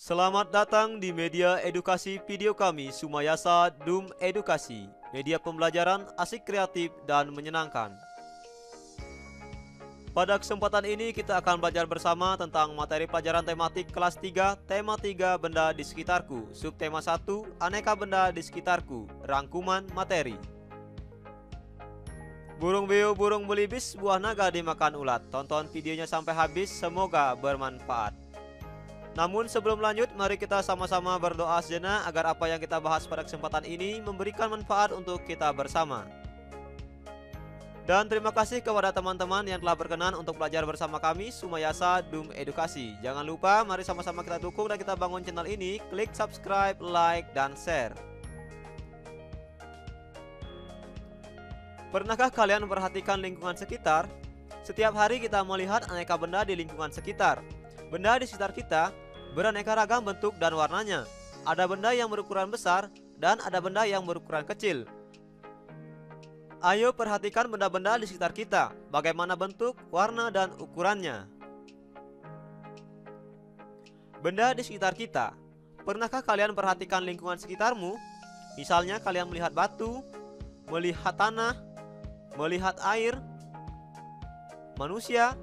Selamat datang di media edukasi video kami, Sumayasa Dum Edukasi, media pembelajaran asik, kreatif, dan menyenangkan. Pada kesempatan ini kita akan belajar bersama tentang materi pelajaran tematik kelas 3, tema 3 benda di sekitarku, subtema 1 aneka benda di sekitarku, rangkuman materi. Burung beo burung belibis, buah naga dimakan ulat. Tonton videonya sampai habis, semoga bermanfaat. Namun sebelum lanjut, mari kita sama-sama berdoa sejenak agar apa yang kita bahas pada kesempatan ini memberikan manfaat untuk kita bersama. Dan terima kasih kepada teman-teman yang telah berkenan untuk belajar bersama kami, Sumayasa Dum Edukasi. Jangan lupa, mari sama-sama kita dukung dan kita bangun channel ini. Klik subscribe, like, dan share. Pernahkah kalian memperhatikan lingkungan sekitar? Setiap hari kita melihat aneka benda di lingkungan sekitar. Benda di sekitar kita beraneka ragam bentuk dan warnanya. Ada benda yang berukuran besar dan ada benda yang berukuran kecil. Ayo perhatikan benda-benda di sekitar kita, bagaimana bentuk, warna, dan ukurannya. Benda di sekitar kita. Pernahkah kalian perhatikan lingkungan sekitarmu? Misalnya kalian melihat batu, melihat tanah, melihat air, manusia,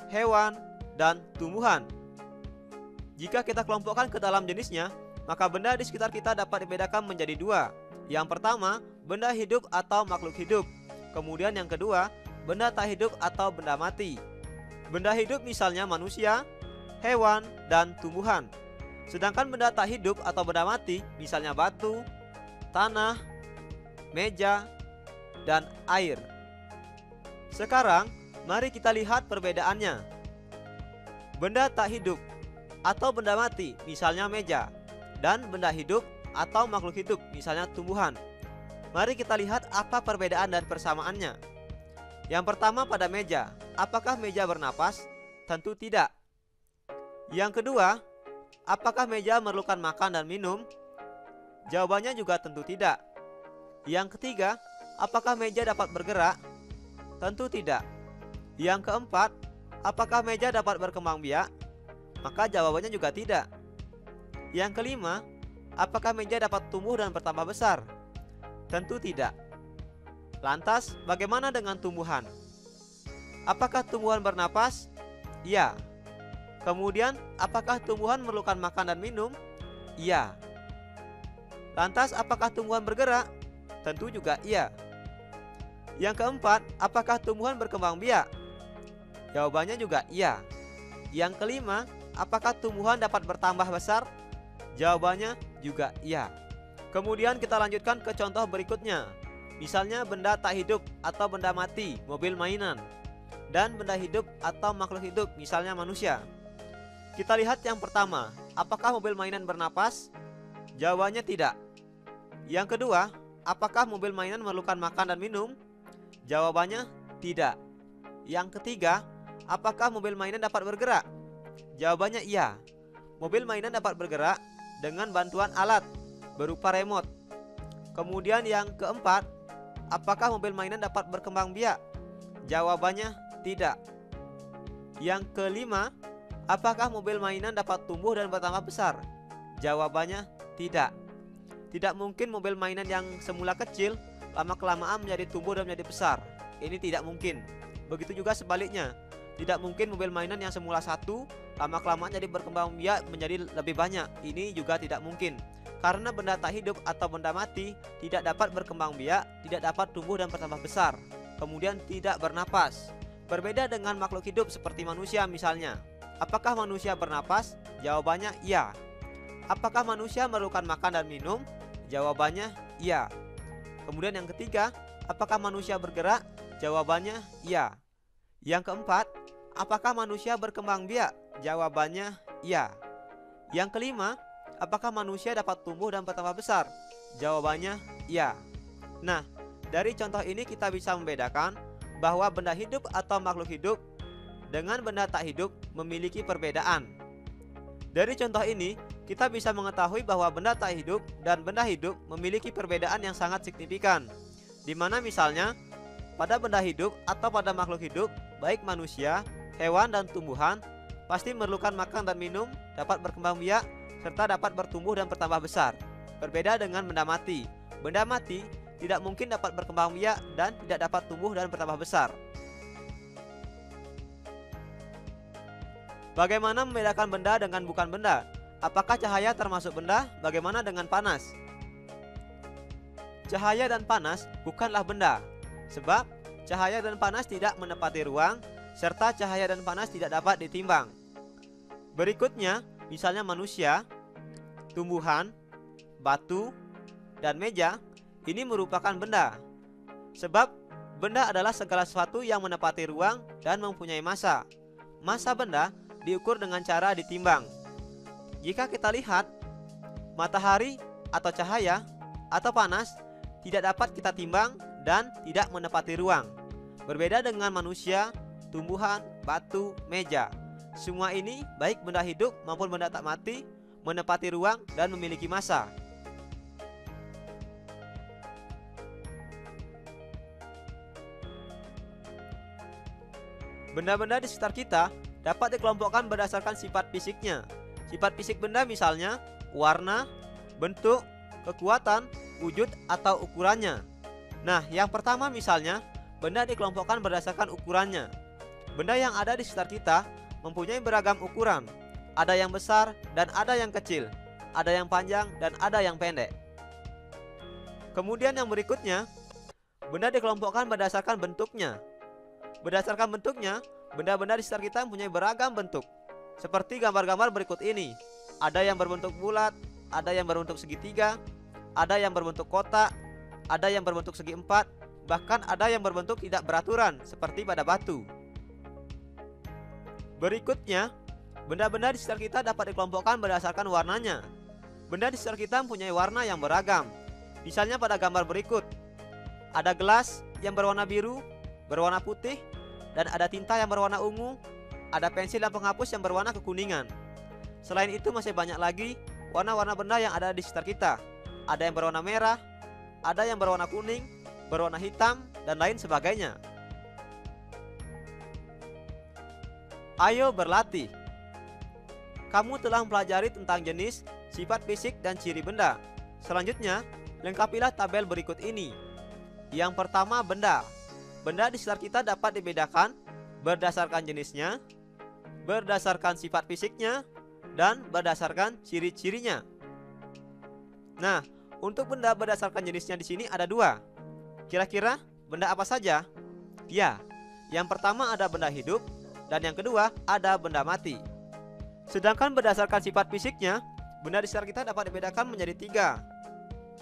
hewan, dan tumbuhan. Jika kita kelompokkan ke dalam jenisnya, maka benda di sekitar kita dapat dibedakan menjadi dua. Yang pertama, benda hidup atau makhluk hidup. Kemudian yang kedua, benda tak hidup atau benda mati. Benda hidup misalnya manusia, hewan, dan tumbuhan. Sedangkan benda tak hidup atau benda mati misalnya batu, tanah, meja, dan air. Sekarang, mari kita lihat perbedaannya. Benda tak hidup atau benda mati misalnya meja, dan benda hidup atau makhluk hidup misalnya tumbuhan. Mari kita lihat apa perbedaan dan persamaannya. Yang pertama pada meja. Apakah meja bernapas? Tentu tidak. Yang kedua, apakah meja memerlukan makan dan minum? Jawabannya juga tentu tidak. Yang ketiga, apakah meja dapat bergerak? Tentu tidak. Yang keempat, apakah meja dapat berkembang biak? Maka jawabannya juga tidak. Yang kelima, apakah meja dapat tumbuh dan bertambah besar? Tentu tidak. Lantas, bagaimana dengan tumbuhan? Apakah tumbuhan bernapas? Iya. Kemudian, apakah tumbuhan memerlukan makan dan minum? Iya. Lantas, apakah tumbuhan bergerak? Tentu juga iya. Yang keempat, apakah tumbuhan berkembang biak? Jawabannya juga iya. Yang kelima, apakah tumbuhan dapat bertambah besar? Jawabannya juga iya. Kemudian kita lanjutkan ke contoh berikutnya. Misalnya benda tak hidup atau benda mati, mobil mainan. Dan benda hidup atau makhluk hidup, misalnya manusia. Kita lihat yang pertama, apakah mobil mainan bernapas? Jawabannya tidak. Yang kedua, apakah mobil mainan memerlukan makan dan minum? Jawabannya tidak. Yang ketiga, apakah mobil mainan dapat bergerak? Jawabannya iya. Mobil mainan dapat bergerak dengan bantuan alat berupa remote. Kemudian yang keempat, apakah mobil mainan dapat berkembang biak? Jawabannya tidak. Yang kelima, apakah mobil mainan dapat tumbuh dan bertambah besar? Jawabannya tidak. Tidak mungkin mobil mainan yang semula kecil lama-kelamaan menjadi tumbuh dan menjadi besar. Ini tidak mungkin. Begitu juga sebaliknya. Tidak mungkin mobil mainan yang semula satu lama-kelamaan jadi berkembang biak menjadi lebih banyak. Ini juga tidak mungkin. Karena benda tak hidup atau benda mati tidak dapat berkembang biak, tidak dapat tumbuh dan bertambah besar. Kemudian tidak bernapas. Berbeda dengan makhluk hidup seperti manusia misalnya. Apakah manusia bernapas? Jawabannya iya. Apakah manusia memerlukan makan dan minum? Jawabannya iya. Kemudian yang ketiga, apakah manusia bergerak? Jawabannya iya. Yang keempat, apakah manusia berkembang biak? Jawabannya iya. Yang kelima, apakah manusia dapat tumbuh dan bertambah besar? Jawabannya iya. Nah, dari contoh ini kita bisa membedakan bahwa benda hidup atau makhluk hidup dengan benda tak hidup memiliki perbedaan. Dari contoh ini, kita bisa mengetahui bahwa benda tak hidup dan benda hidup memiliki perbedaan yang sangat signifikan. Di mana misalnya, pada benda hidup atau pada makhluk hidup, baik manusia, hewan, dan tumbuhan, pasti memerlukan makan dan minum, dapat berkembang biak, serta dapat bertumbuh dan bertambah besar. Berbeda dengan benda mati. Benda mati tidak mungkin dapat berkembang biak dan tidak dapat tumbuh dan bertambah besar. Bagaimana membedakan benda dengan bukan benda? Apakah cahaya termasuk benda? Bagaimana dengan panas? Cahaya dan panas bukanlah benda, sebab cahaya dan panas tidak menepati ruang, serta cahaya dan panas tidak dapat ditimbang. Berikutnya, misalnya manusia, tumbuhan, batu, dan meja, ini merupakan benda. Sebab benda adalah segala sesuatu yang menepati ruang dan mempunyai massa. Massa benda diukur dengan cara ditimbang. Jika kita lihat, matahari atau cahaya atau panas tidak dapat kita timbang dan tidak menepati ruang. Berbeda dengan manusia, tumbuhan, batu, meja. Semua ini baik benda hidup maupun benda tak mati menepati ruang dan memiliki massa. Benda-benda di sekitar kita dapat dikelompokkan berdasarkan sifat fisiknya. Sifat fisik benda misalnya warna, bentuk, kekuatan, wujud, atau ukurannya. Nah, yang pertama misalnya, benda dikelompokkan berdasarkan ukurannya. Benda yang ada di sekitar kita mempunyai beragam ukuran. Ada yang besar dan ada yang kecil. Ada yang panjang dan ada yang pendek. Kemudian yang berikutnya, benda dikelompokkan berdasarkan bentuknya. Berdasarkan bentuknya, benda-benda di sekitar kita mempunyai beragam bentuk. Seperti gambar-gambar berikut ini. Ada yang berbentuk bulat, ada yang berbentuk segitiga, ada yang berbentuk kotak, ada yang berbentuk segi empat, bahkan ada yang berbentuk tidak beraturan seperti pada batu. Berikutnya, benda-benda di sekitar kita dapat dikelompokkan berdasarkan warnanya. Benda di sekitar kita mempunyai warna yang beragam. Misalnya pada gambar berikut, ada gelas yang berwarna biru, berwarna putih, dan ada tinta yang berwarna ungu, ada pensil dan penghapus yang berwarna kekuningan. Selain itu masih banyak lagi warna-warna benda yang ada di sekitar kita. Ada yang berwarna merah, ada yang berwarna kuning, berwarna hitam, dan lain sebagainya. Ayo berlatih. Kamu telah mempelajari tentang jenis, sifat fisik, dan ciri benda. Selanjutnya, lengkapilah tabel berikut ini. Yang pertama, benda. Benda di sekitar kita dapat dibedakan berdasarkan jenisnya, berdasarkan sifat fisiknya, dan berdasarkan ciri-cirinya. Nah, untuk benda berdasarkan jenisnya di sini ada dua. Kira-kira benda apa saja? Ya, yang pertama ada benda hidup, dan yang kedua ada benda mati. Sedangkan berdasarkan sifat fisiknya, benda di sekitar kita dapat dibedakan menjadi tiga.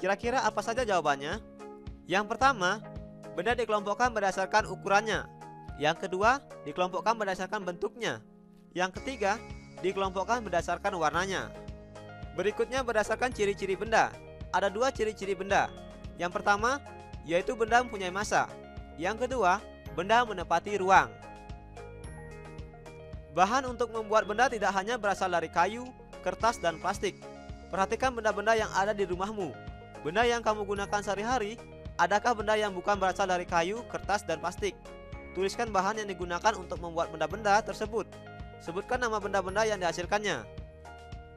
Kira-kira apa saja jawabannya? Yang pertama, benda dikelompokkan berdasarkan ukurannya. Yang kedua, dikelompokkan berdasarkan bentuknya. Yang ketiga, dikelompokkan berdasarkan warnanya. Berikutnya berdasarkan ciri-ciri benda. Ada dua ciri-ciri benda. Yang pertama, yaitu benda mempunyai massa. Yang kedua, benda menepati ruang. Bahan untuk membuat benda tidak hanya berasal dari kayu, kertas, dan plastik. Perhatikan benda-benda yang ada di rumahmu. Benda yang kamu gunakan sehari-hari, adakah benda yang bukan berasal dari kayu, kertas, dan plastik? Tuliskan bahan yang digunakan untuk membuat benda-benda tersebut. Sebutkan nama benda-benda yang dihasilkannya.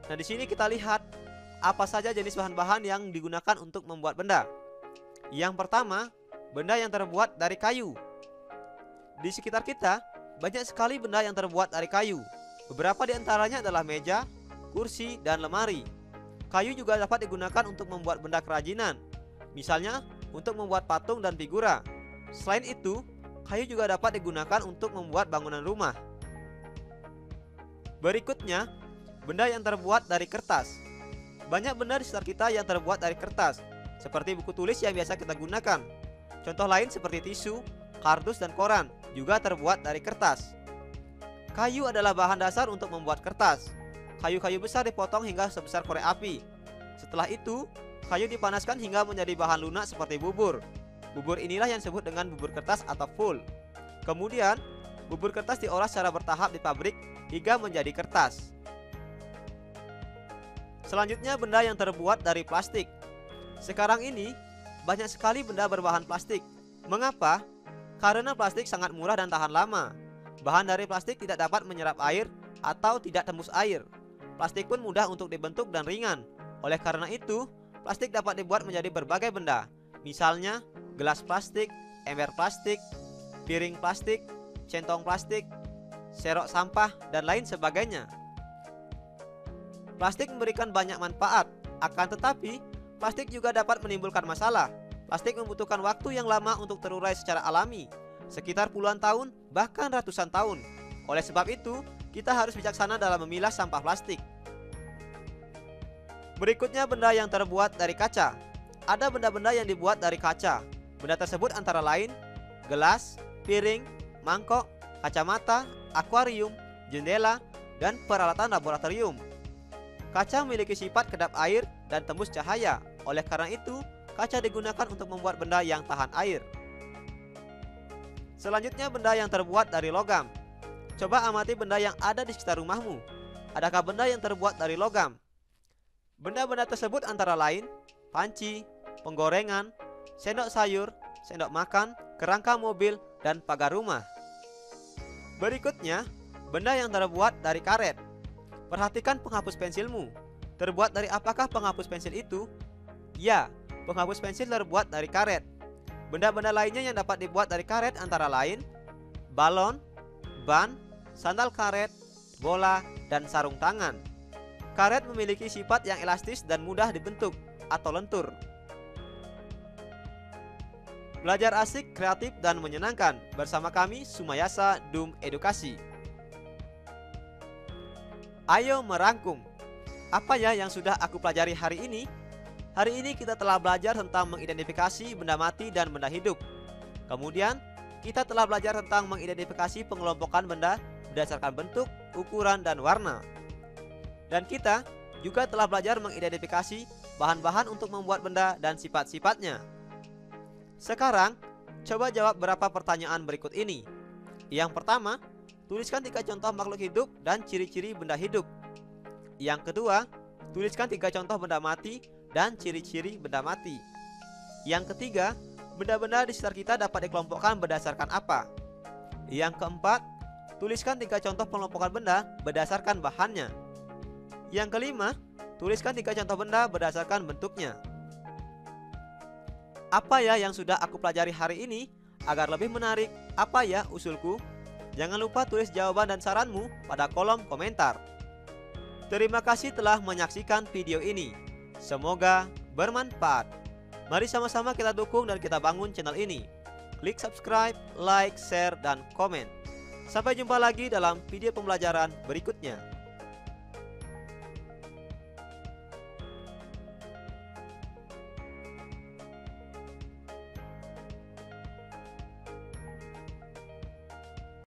Nah, di sini kita lihat apa saja jenis bahan-bahan yang digunakan untuk membuat benda. Yang pertama, benda yang terbuat dari kayu. Di sekitar kita banyak sekali benda yang terbuat dari kayu. Beberapa di antaranya adalah meja, kursi, dan lemari. Kayu juga dapat digunakan untuk membuat benda kerajinan. Misalnya, untuk membuat patung dan figura. Selain itu, kayu juga dapat digunakan untuk membuat bangunan rumah. Berikutnya, benda yang terbuat dari kertas. Banyak benda di sekitar kita yang terbuat dari kertas, seperti buku tulis yang biasa kita gunakan. Contoh lain seperti tisu, kardus, dan koran juga terbuat dari kertas. Kayu adalah bahan dasar untuk membuat kertas. Kayu-kayu besar dipotong hingga sebesar korek api. Setelah itu, kayu dipanaskan hingga menjadi bahan lunak seperti bubur. Bubur inilah yang disebut dengan bubur kertas atau full. Kemudian, bubur kertas diolah secara bertahap di pabrik hingga menjadi kertas. Selanjutnya, benda yang terbuat dari plastik. Sekarang ini, banyak sekali benda berbahan plastik. Mengapa? Karena plastik sangat murah dan tahan lama. Bahan dari plastik tidak dapat menyerap air atau tidak tembus air. plastik pun mudah untuk dibentuk dan ringan. Oleh karena itu, plastik dapat dibuat menjadi berbagai benda. Misalnya, gelas plastik, ember plastik, piring plastik, centong plastik, serok sampah, dan lain sebagainya. Plastik memberikan banyak manfaat, akan tetapi plastik juga dapat menimbulkan masalah. Plastik membutuhkan waktu yang lama untuk terurai secara alami, sekitar puluhan tahun, bahkan ratusan tahun. Oleh sebab itu, kita harus bijaksana dalam memilah sampah plastik. Berikutnya, benda yang terbuat dari kaca. Ada benda-benda yang dibuat dari kaca. Benda tersebut antara lain gelas, piring, mangkok, kacamata, akuarium, jendela, dan peralatan laboratorium. Kaca memiliki sifat kedap air dan tembus cahaya. Oleh karena itu, kaca digunakan untuk membuat benda yang tahan air. Selanjutnya, benda yang terbuat dari logam. Coba amati benda yang ada di sekitar rumahmu. Adakah benda yang terbuat dari logam? Benda-benda tersebut antara lain panci, penggorengan, sendok sayur, sendok makan, kerangka mobil, dan pagar rumah. Berikutnya, benda yang terbuat dari karet. Perhatikan penghapus pensilmu. Terbuat dari apakah penghapus pensil itu? Ya, penghapus pensil terbuat dari karet. Benda-benda lainnya yang dapat dibuat dari karet antara lain balon, ban, sandal karet, bola, dan sarung tangan. Karet memiliki sifat yang elastis dan mudah dibentuk atau lentur. Belajar asik, kreatif, dan menyenangkan bersama kami Sumayasa Dum Edukasi. Ayo merangkum. Apa ya yang sudah aku pelajari hari ini? Hari ini kita telah belajar tentang mengidentifikasi benda mati dan benda hidup. Kemudian, kita telah belajar tentang mengidentifikasi pengelompokan benda berdasarkan bentuk, ukuran, dan warna. Dan kita juga telah belajar mengidentifikasi bahan-bahan untuk membuat benda dan sifat-sifatnya. Sekarang, coba jawab beberapa pertanyaan berikut ini. Yang pertama, tuliskan 3 contoh makhluk hidup dan ciri-ciri benda hidup. Yang kedua, tuliskan 3 contoh benda mati dan ciri-ciri benda mati. Yang ketiga, benda-benda di sekitar kita dapat dikelompokkan berdasarkan apa? Yang keempat, tuliskan 3 contoh pengelompokan benda berdasarkan bahannya. Yang kelima, tuliskan 3 contoh benda berdasarkan bentuknya. Apa ya yang sudah aku pelajari hari ini? Agar lebih menarik, apa ya usulku? Jangan lupa tulis jawaban dan saranmu pada kolom komentar. Terima kasih telah menyaksikan video ini. Semoga bermanfaat. Mari sama-sama kita dukung dan kita bangun channel ini. Klik subscribe, like, share, dan komen. Sampai jumpa lagi dalam video pembelajaran berikutnya.